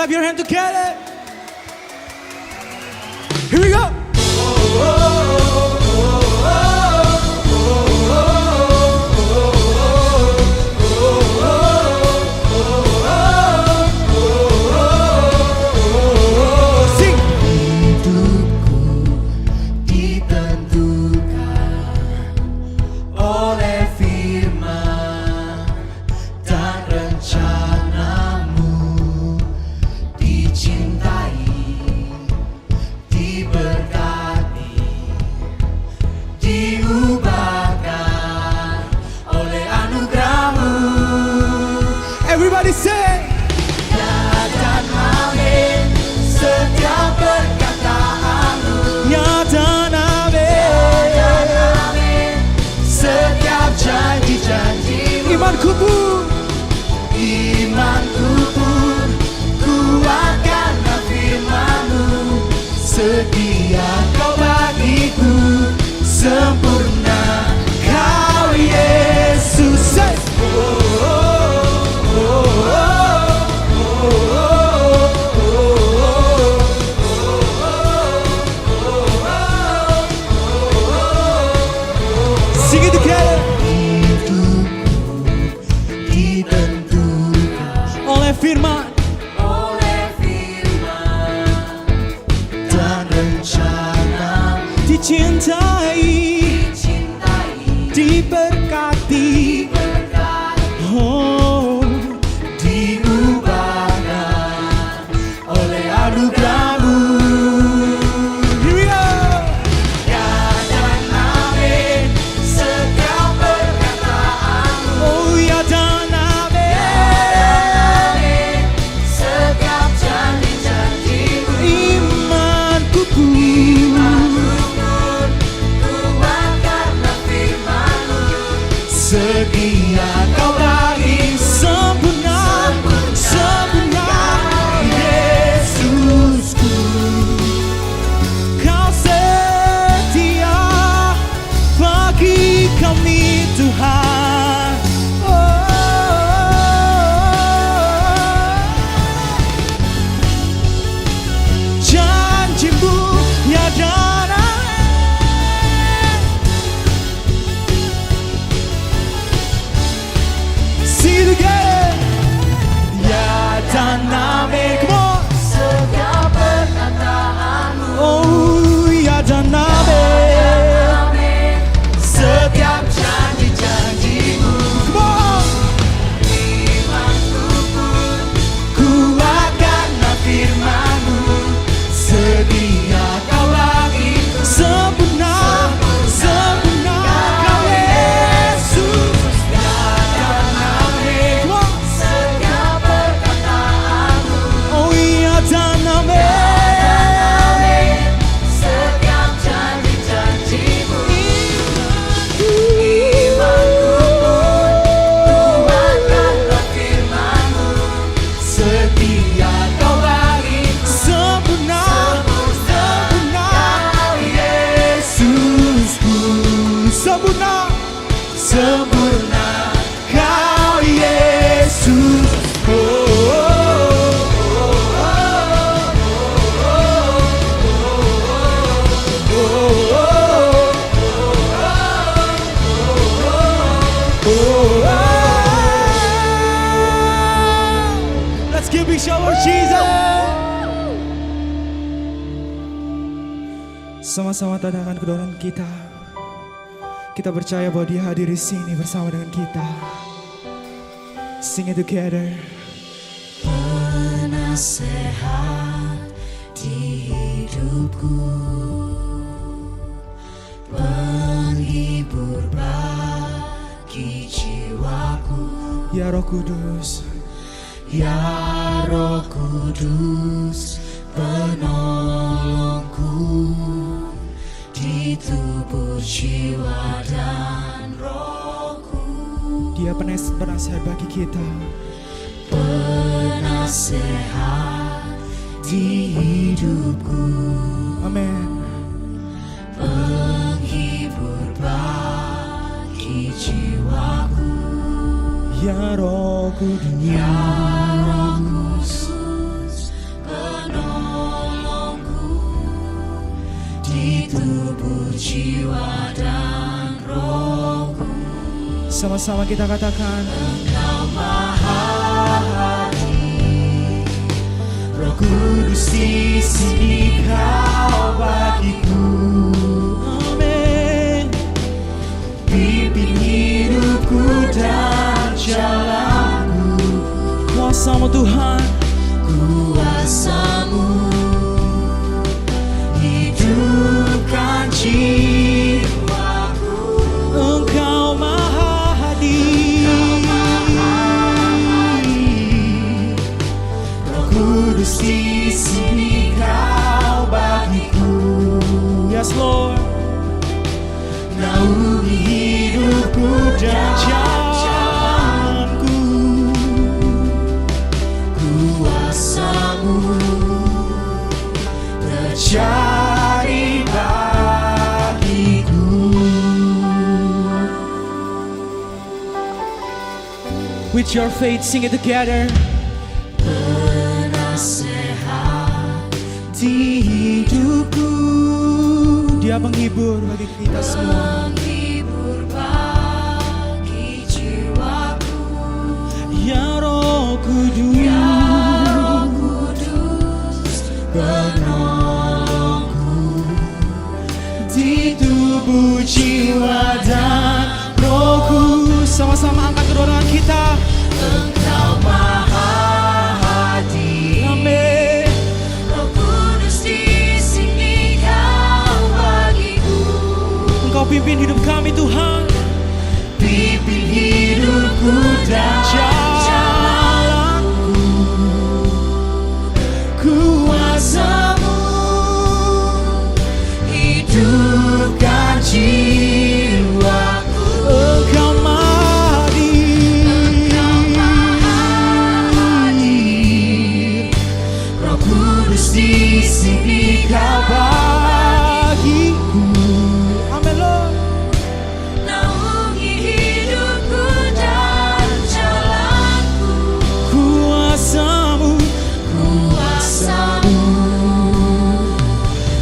clap your hand together. Here we go. Everybody say, ya dan amin setiap perkataanmu. ya dan amin Setiap janji-janjimu. Imanku pun kuat karena firman-Mu. Setia Kau bagiku, sempurna Kau Yesus. say, sing it together. Oleh firman dan rencana dicintai, diberkati, oh, diubahkan oleh anugerah-Mu. here we go. Ya dan amin setiap perkataanmu. Oh ya dan amin, Setiap janji-janji-Mu. imanku pun Kuat karena firman-Mu. Setia Kau bagi sempurna, sempurna Yesusku. Kau setia bagi kami Tuhan. Janji-Mu ya dan amin. Sing it together. Ya dan amin. Come on. Setiap perkataanmu. Oh ya dan amin. Setiap janji-janji-Mu. Come on. Imanku pun kuat karena firman-Mu. Setia Kau bagiku, Sempurna, sempurna Kau Yesus. ya dan amin. Come on. Setiap perkataanmu. Oh ya dan amin. Setiap janji-janji-Mu. Imanku pun kuat karena firman-Mu. Setia Kau bagiku, Sempurna, sempurna Yesusku. Sempurna, Sempurna Kau Yesus. Let's give big shout for Jesus. Sama-sama tandangkan kedoran kita. Kita percaya bahwa Dia hadir di sini bersama dengan kita. Sing it together. Penasehat di hidupku, penghibur bagi jiwaku. Ya Roh Kudus, Ya Roh Kudus, penolongku di tubuh, jiwa dan rohku. Dia penasehat bagi kita. Penasehat di hidupku, Amin. penghibur bagi jiwaku. Ya Roh Kudus, Ya Roh Kudus, tubuh, jiwa, dan rohku. Sama-sama kita katakan, Engkau Maha Hadi, Roh Kudus di sini Kau bagiku. amin. Pimpin hidupku dan jalanku. Kuasa-Mu Tuhan, Kuasa-Mu hidupkan jiwaku. Engkau Maha Hadir. Roh Kudus di sini Kau bagiku. Yes Lord. Naungi hidupku dan jalanku. Kuasa-Mu terjadi bagiku. With your faith, sing it together. Penasehat Di hidupku, Dia menghibur bagi kita semua. menghibur bagi jiwaku. Ya Roh Kudus, Ya Roh Kudus, penolongku. di tubuh, jiwa, dan rohku. Sama-sama angkat kedua tangan kita. Engkau Maha Hadi, Amin. Roh Kudus di sini Kau bagiku. Engkau pimpin hidup kami Tuhan. Pimpin hidupku dan jalanku. Kuasa-Mu hidupkan jiwaku. Engkau Maha Hadir. Roh Kudus di sini Kau Bagiku. Amin Lord. naungi hidupku dan jalanku. Kuasa-Mu, Kuasa-Mu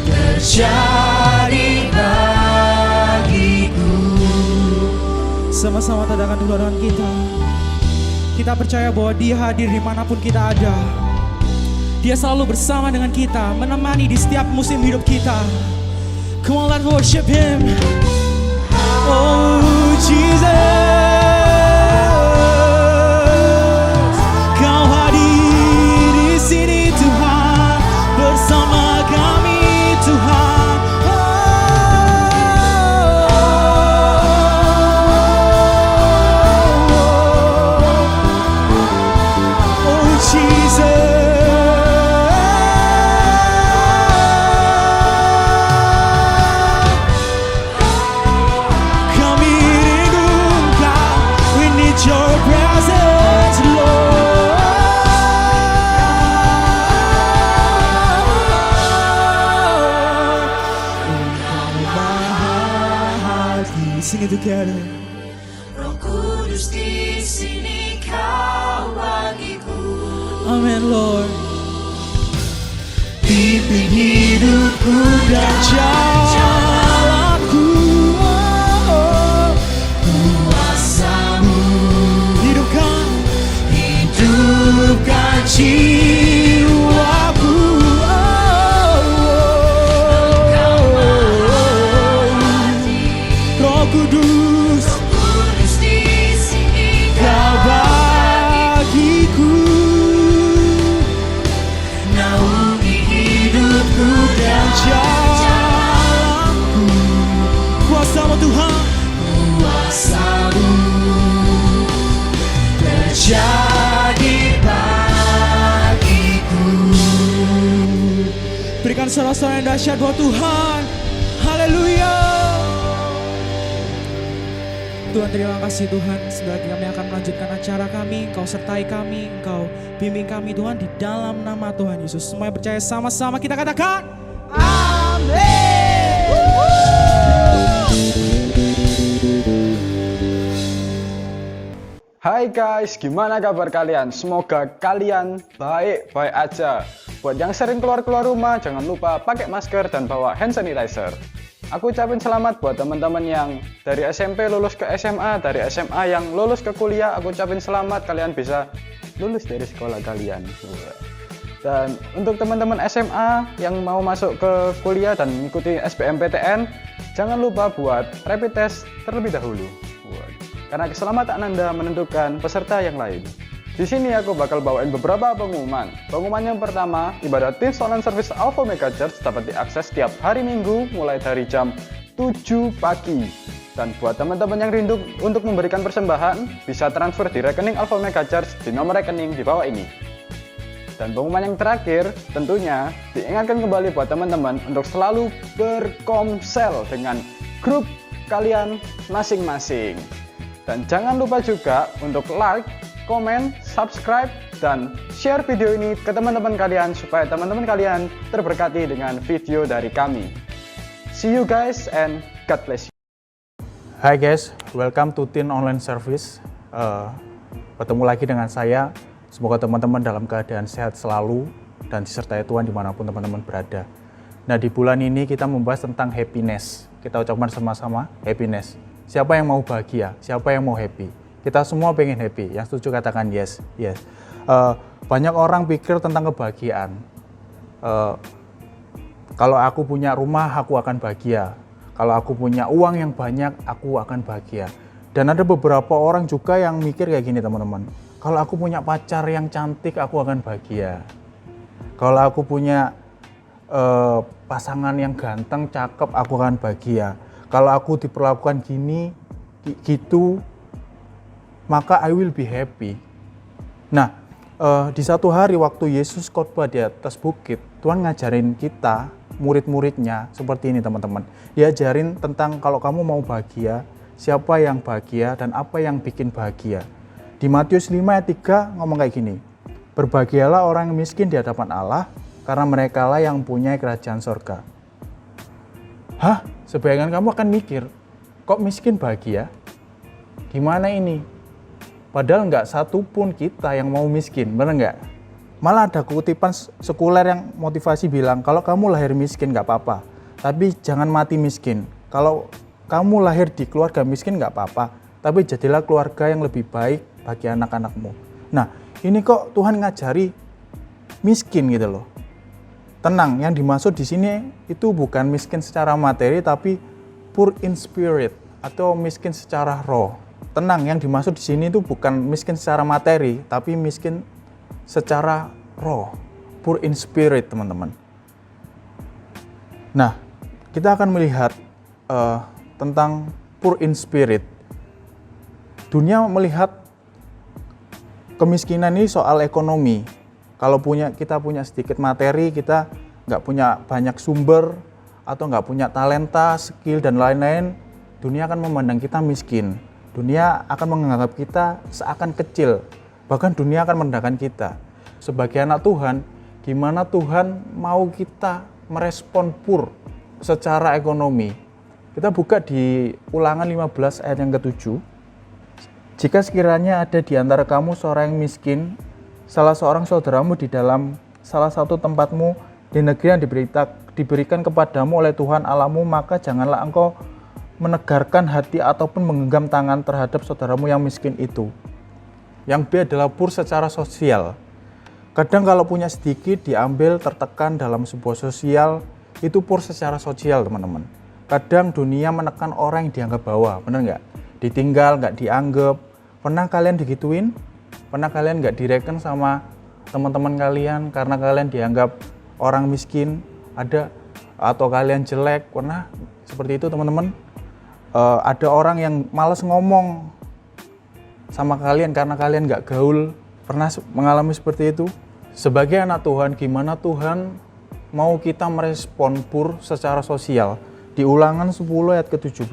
terjadi bagiku. sama-sama tadakan kedua tangan kita. Kita percaya bahwa Dia hadir dimanapun kita ada. Dia selalu bersama dengan kita, menemani di setiap musim hidup kita. Come on, let's worship Him. Oh Jesus, Kau hadir di sini Tuhan, bersama kami Tuhan. Oh Jesus. Kami rindu Engkau, we need your presence, Lord. Engkau Maha Hadi. Sing it together. Roh Kudus di sini Kau bagiku. Amen Lord. Pimpin hidupku dan Jalanku, Kuasa-Mu hidupkan hidupkan jiwaku. Roh Kudus, Kudus di sini Kau bagiku. naungi hidupku dan Jalanku, kuasa-Mu Tuhan, Kuasa-Mu terjadi bagiku. berikan sorak-sorai yang dahsyat buat Tuhan. Haleluya. Tuhan, terima kasih Tuhan. Sebentar lagi kami akan melanjutkan acara kami. Engkau sertai kami, Engkau bimbing kami Tuhan, di dalam nama Tuhan Yesus. Semua yang percaya sama-sama kita katakan amin. Hai Hai guys, gimana kabar kalian? Semoga kalian baik-baik aja. Buat yang sering keluar-keluar rumah, jangan lupa pakai masker dan bawa hand sanitizer. Aku ucapin selamat buat teman-teman yang dari SMP lulus ke SMA, dari SMA yang lulus ke kuliah, aku ucapin selamat kalian bisa lulus dari sekolah kalian. Dan untuk teman-teman SMA yang mau masuk ke kuliah dan mengikuti SBMPTN, jangan lupa buat rapid test terlebih dahulu. Karena keselamatan Anda menentukan peserta yang lain. Di sini aku bakal bawain beberapa pengumuman. Pengumuman yang pertama, ibadah Teens Online Service Alpha Omega Church dapat diakses setiap hari Minggu mulai dari jam 7 pagi. Dan buat teman-teman yang rindu untuk memberikan persembahan, bisa transfer di rekening Alpha Omega Church di nomor rekening di bawah ini. Dan pengumuman yang terakhir, tentunya diingatkan kembali buat teman-teman untuk selalu berkomsel dengan grup kalian masing-masing. Dan jangan lupa juga untuk like, komen, subscribe, dan share video ini ke teman-teman kalian supaya teman-teman kalian terberkati dengan video dari kami. See you guys and God bless you. Hai guys, welcome to Teen Online Service. Bertemu lagi dengan saya. Semoga teman-teman dalam keadaan sehat selalu dan disertai Tuhan dimanapun teman-teman berada. Nah, di bulan ini kita membahas tentang happiness. Kita ucapkan sama-sama happiness. Siapa yang mau bahagia? Siapa yang mau happy? Kita semua pengen happy. Yang setuju katakan yes. Yes. Banyak orang pikir tentang kebahagiaan. Kalau aku punya rumah, aku akan bahagia. Kalau aku punya uang yang banyak, aku akan bahagia. Dan ada beberapa orang juga yang mikir kayak gini teman-teman. Kalau aku punya pacar yang cantik, aku akan bahagia. Kalau aku punya pasangan yang ganteng, cakep, aku akan bahagia. Kalau aku diperlakukan gini, gitu, maka I will be happy. Nah, di satu hari waktu Yesus khotbah di atas bukit, Tuhan ngajarin kita, murid-muridnya, seperti ini teman-teman. Dia ajarin tentang kalau kamu mau bahagia, siapa yang bahagia dan apa yang bikin bahagia. Di Matius 5 ayat 3 ngomong kayak gini, berbahagialah orang yang miskin di hadapan Allah, karena merekalah yang punya kerajaan sorga. Hah? Sebagian kamu akan mikir, kok miskin bahagia? Gimana ini? Padahal nggak satu pun kita yang mau miskin, bener nggak? Malah ada kutipan sekuler yang motivasi bilang, kalau kamu lahir miskin nggak apa-apa, tapi jangan mati miskin. Kalau kamu lahir di keluarga miskin nggak apa-apa, tapi jadilah keluarga yang lebih baik bagi anak-anakmu. Nah, ini kok Tuhan ngajari miskin gitu loh. Tenang, yang dimaksud di sini itu bukan miskin secara materi, tapi poor in spirit atau miskin secara roh. Tenang, yang dimaksud di sini itu bukan miskin secara materi, tapi miskin secara roh, poor in spirit, teman-teman. Nah, kita akan melihat tentang poor in spirit. Dunia melihat kemiskinan ini soal ekonomi. Kalau kita punya sedikit materi, kita nggak punya banyak sumber, atau nggak punya talenta, skill, dan lain-lain, dunia akan memandang kita miskin. Dunia akan menganggap kita seakan kecil, bahkan dunia akan merendahkan kita. Sebagai anak Tuhan, gimana Tuhan mau kita merespon poor secara ekonomi? Kita buka di Ulangan 15 ayat yang ke-7. Jika sekiranya ada di antara kamu seorang yang miskin, salah seorang saudaramu di dalam salah satu tempatmu di negeri yang diberikan kepadamu oleh Tuhan Allahmu, maka janganlah engkau menegarkan hati ataupun menggenggam tangan terhadap saudaramu yang miskin itu. Yang B adalah poor secara sosial. Kadang kalau punya sedikit diambil tertekan dalam sebuah sosial, itu poor secara sosial teman-teman. Kadang dunia menekan orang yang dianggap bawah, benar nggak? Ditinggal, nggak dianggap. Pernah kalian digituin? Pernah kalian nggak direken sama teman-teman kalian karena kalian dianggap orang miskin, ada, atau kalian jelek? Pernah seperti itu teman-teman? Ada orang yang malas ngomong sama kalian karena kalian nggak gaul. Pernah mengalami seperti itu? Sebagai anak Tuhan, gimana Tuhan mau kita merespon poor secara sosial? Di Ulangan 10 ayat ke-17,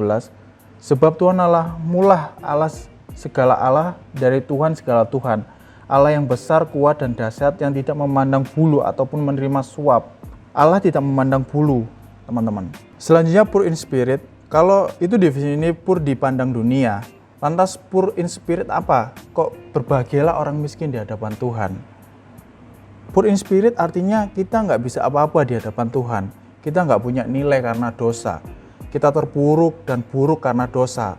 sebab Tuhan Allah mulah Allah segala Allah, dari Tuhan segala Tuhan, Allah yang besar, kuat, dan dahsyat, yang tidak memandang bulu ataupun menerima suap. Allah tidak memandang bulu, teman-teman. Selanjutnya poor in spirit. Kalau itu definisi poor dipandang dunia, Lantas poor in spirit apa? Kok berbahagialah orang miskin di hadapan Tuhan? Poor in spirit artinya kita nggak bisa apa-apa di hadapan Tuhan. Kita nggak punya nilai karena dosa. Kita terpuruk dan buruk karena dosa.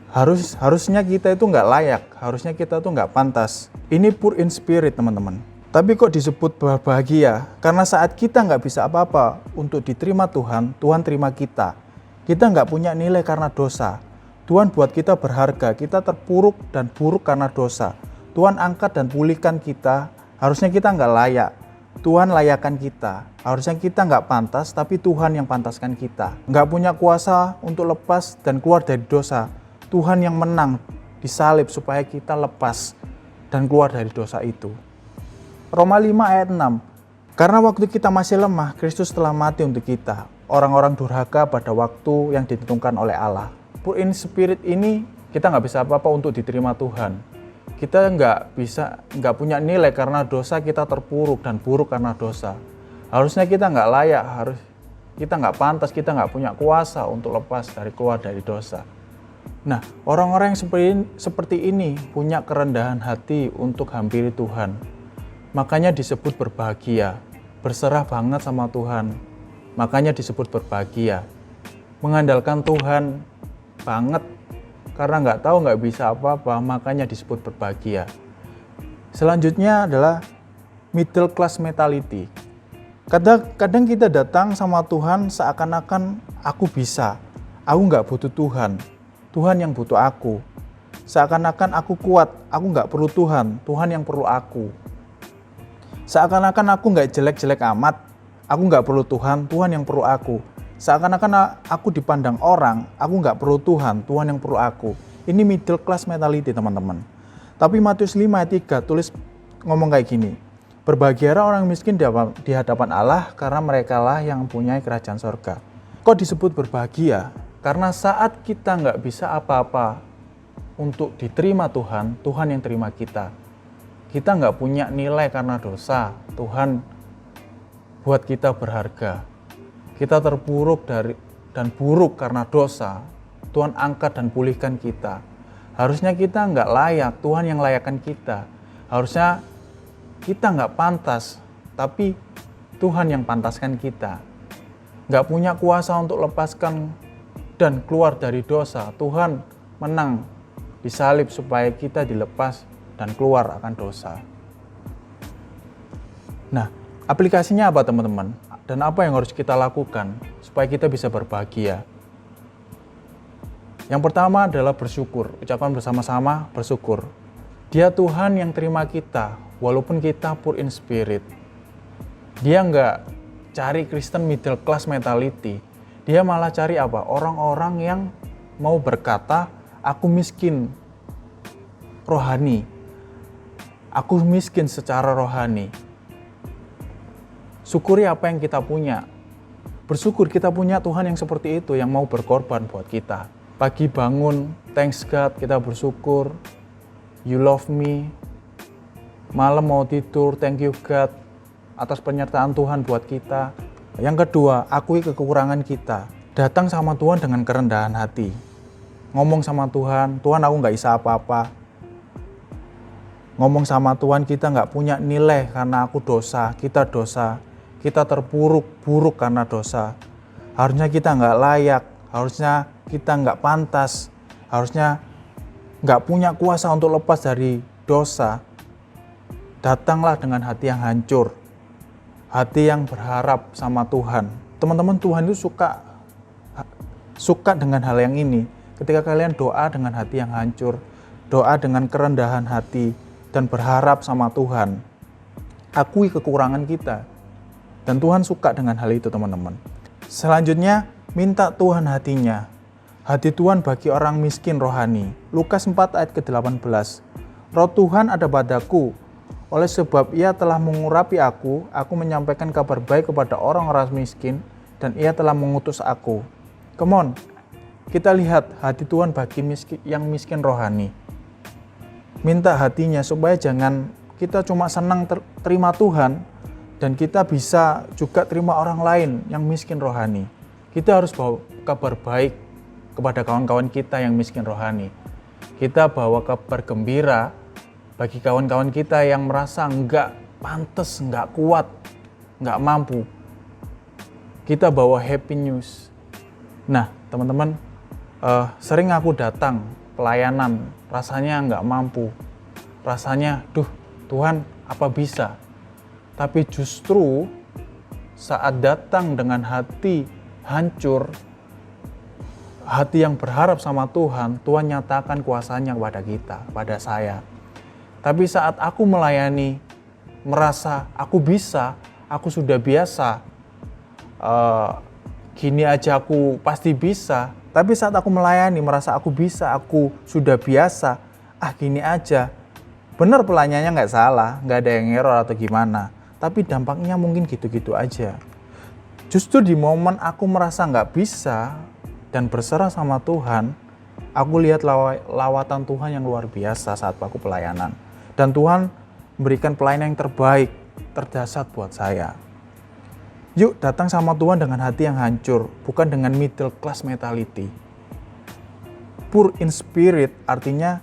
Harusnya kita itu nggak layak. Harusnya kita tuh nggak pantas. Ini poor in spirit, teman-teman. Tapi kok disebut berbahagia? Karena saat kita nggak bisa apa-apa untuk diterima Tuhan, Tuhan terima kita. Kita nggak punya nilai karena dosa. Tuhan buat kita berharga, kita terpuruk dan buruk karena dosa. Tuhan angkat dan pulihkan kita, harusnya kita nggak layak. Tuhan layakkan kita, harusnya kita nggak pantas, tapi Tuhan yang pantaskan kita. Nggak punya kuasa untuk lepas dan keluar dari dosa. Tuhan yang menang disalib supaya kita lepas dan keluar dari dosa itu. Roma 5 ayat 6, karena waktu kita masih lemah, Kristus telah mati untuk kita, orang-orang durhaka pada waktu yang ditentukan oleh Allah. Poor in spirit ini kita nggak bisa apa-apa untuk diterima Tuhan. Kita nggak punya nilai karena dosa, kita terpuruk dan buruk karena dosa. Harusnya kita nggak layak, kita nggak pantas, kita nggak punya kuasa untuk lepas dari keluar dari dosa. Nah, orang-orang yang seperti ini punya kerendahan hati untuk hampiri Tuhan. Makanya disebut berbahagia, berserah banget sama Tuhan. Makanya disebut berbahagia, mengandalkan Tuhan banget, karena nggak bisa apa-apa, makanya disebut berbahagia. Selanjutnya adalah middle class mentality. Kadang kita datang sama Tuhan seakan-akan aku bisa, aku nggak butuh Tuhan, Tuhan yang butuh aku. Seakan-akan aku kuat, aku nggak perlu Tuhan, Tuhan yang perlu aku. Seakan-akan aku nggak jelek-jelek amat, aku nggak perlu Tuhan, Tuhan yang perlu aku. Seakan-akan aku dipandang orang, aku nggak perlu Tuhan, Tuhan yang perlu aku. Ini middle class mentality, teman-teman. Tapi Matius 5 ayat 3 tulis ngomong kayak gini, berbahagialah orang miskin di hadapan Allah, karena merekalah yang mempunyai kerajaan sorga. Kok disebut berbahagia? Karena saat kita nggak bisa apa-apa untuk diterima Tuhan, Tuhan yang terima kita. Kita nggak punya nilai karena dosa, Tuhan buat kita berharga. Kita terpuruk dan buruk karena dosa, Tuhan angkat dan pulihkan kita. Harusnya kita nggak layak, Tuhan yang layakkan kita. Harusnya kita nggak pantas, tapi Tuhan yang pantaskan kita. Nggak punya kuasa untuk lepaskan dan keluar dari dosa, Tuhan menang disalib supaya kita dilepas dan keluar akan dosa. Nah, aplikasinya apa, teman-teman? Dan apa yang harus kita lakukan supaya kita bisa berbahagia? Yang pertama adalah bersyukur. Ucapkan bersama-sama bersyukur. Dia Tuhan yang terima kita, walaupun kita poor in spirit. Dia nggak cari Kristen middle class mentality. Dia malah cari apa? Orang-orang yang mau berkata, aku miskin rohani. Aku miskin secara rohani. Syukuri apa yang kita punya. Bersyukur kita punya Tuhan yang seperti itu, yang mau berkorban buat kita. Pagi bangun, thanks God, kita bersyukur. You love me. Malam mau tidur, thank you God atas penyertaan Tuhan buat kita. Yang kedua, akui kekurangan kita. Datang sama Tuhan dengan kerendahan hati. Ngomong sama Tuhan, Tuhan aku nggak bisa apa-apa. Ngomong sama Tuhan, kita nggak punya nilai karena aku dosa, kita dosa. Kita terpuruk, buruk karena dosa. Harusnya kita nggak layak, harusnya kita nggak pantas, harusnya nggak punya kuasa untuk lepas dari dosa. Datanglah dengan hati yang hancur, hati yang berharap sama Tuhan. Teman-teman, Tuhan itu suka dengan hal yang ini. Ketika kalian doa dengan hati yang hancur, doa dengan kerendahan hati, dan berharap sama Tuhan. Akui kekurangan kita. Dan Tuhan suka dengan hal itu, teman-teman. Selanjutnya, minta Tuhan hatinya. Hati Tuhan bagi orang miskin rohani. Lukas 4 ayat ke-18. Roh Tuhan ada padaku, oleh sebab ia telah mengurapi aku menyampaikan kabar baik kepada orang-orang miskin, dan ia telah mengutus aku. Come on, kita lihat hati Tuhan bagi yang miskin rohani. Minta hatinya supaya jangan kita cuma senang terima Tuhan, dan kita bisa juga terima orang lain yang miskin rohani. Kita harus bawa kabar baik kepada kawan-kawan kita yang miskin rohani. Kita bawa kabar gembira bagi kawan-kawan kita yang merasa nggak pantas, nggak kuat, nggak mampu. Kita bawa happy news. Nah, teman-teman, sering aku datang pelayanan, rasanya nggak mampu. Rasanya, Tuhan, apa bisa? Tapi justru saat datang dengan hati hancur, hati yang berharap sama Tuhan, Tuhan nyatakan kuasanya kepada kita, pada saya. Tapi saat aku melayani, merasa aku bisa, aku sudah biasa, gini aja aku pasti bisa. Tapi saat aku melayani, merasa aku bisa, aku sudah biasa, gini aja. Benar pelayanannya nggak salah, nggak ada yang error atau gimana. Tapi dampaknya mungkin gitu-gitu aja. Justru di momen aku merasa nggak bisa, dan berserah sama Tuhan, aku lihat lawatan Tuhan yang luar biasa saat aku pelayanan. Dan Tuhan memberikan pelayanan yang terbaik, terdahsyat buat saya. Yuk datang sama Tuhan dengan hati yang hancur, bukan dengan middle class mentality. Poor in spirit artinya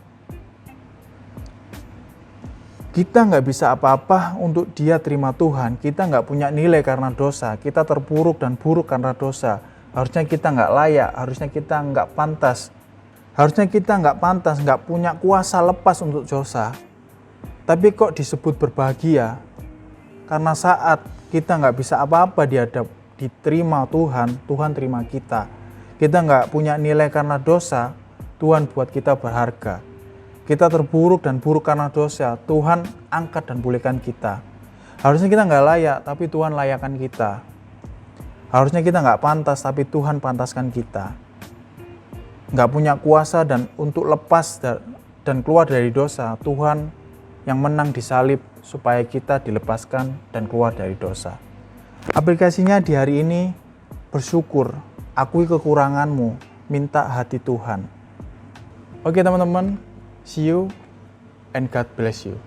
kita nggak bisa apa-apa untuk dia terima Tuhan. Kita nggak punya nilai karena dosa, kita terpuruk dan buruk karena dosa. Harusnya kita nggak layak, harusnya kita nggak pantas. Harusnya kita nggak pantas, nggak punya kuasa lepas untuk dosa. Tapi kok disebut berbahagia? Karena saat kita nggak bisa apa-apa diterima Tuhan, Tuhan terima kita. Kita nggak punya nilai karena dosa, Tuhan buat kita berharga. Kita terpuruk dan buruk karena dosa, Tuhan angkat dan pulihkan kita. Harusnya kita nggak layak, tapi Tuhan layakkan kita. Harusnya kita nggak pantas, tapi Tuhan pantaskan kita. Nggak punya kuasa dan untuk lepas dan keluar dari dosa, Tuhan yang menang disalib supaya kita dilepaskan dan keluar dari dosa. Aplikasinya di hari ini, bersyukur, akui kekuranganmu, minta hati Tuhan. Oke teman-teman, see you and God bless you.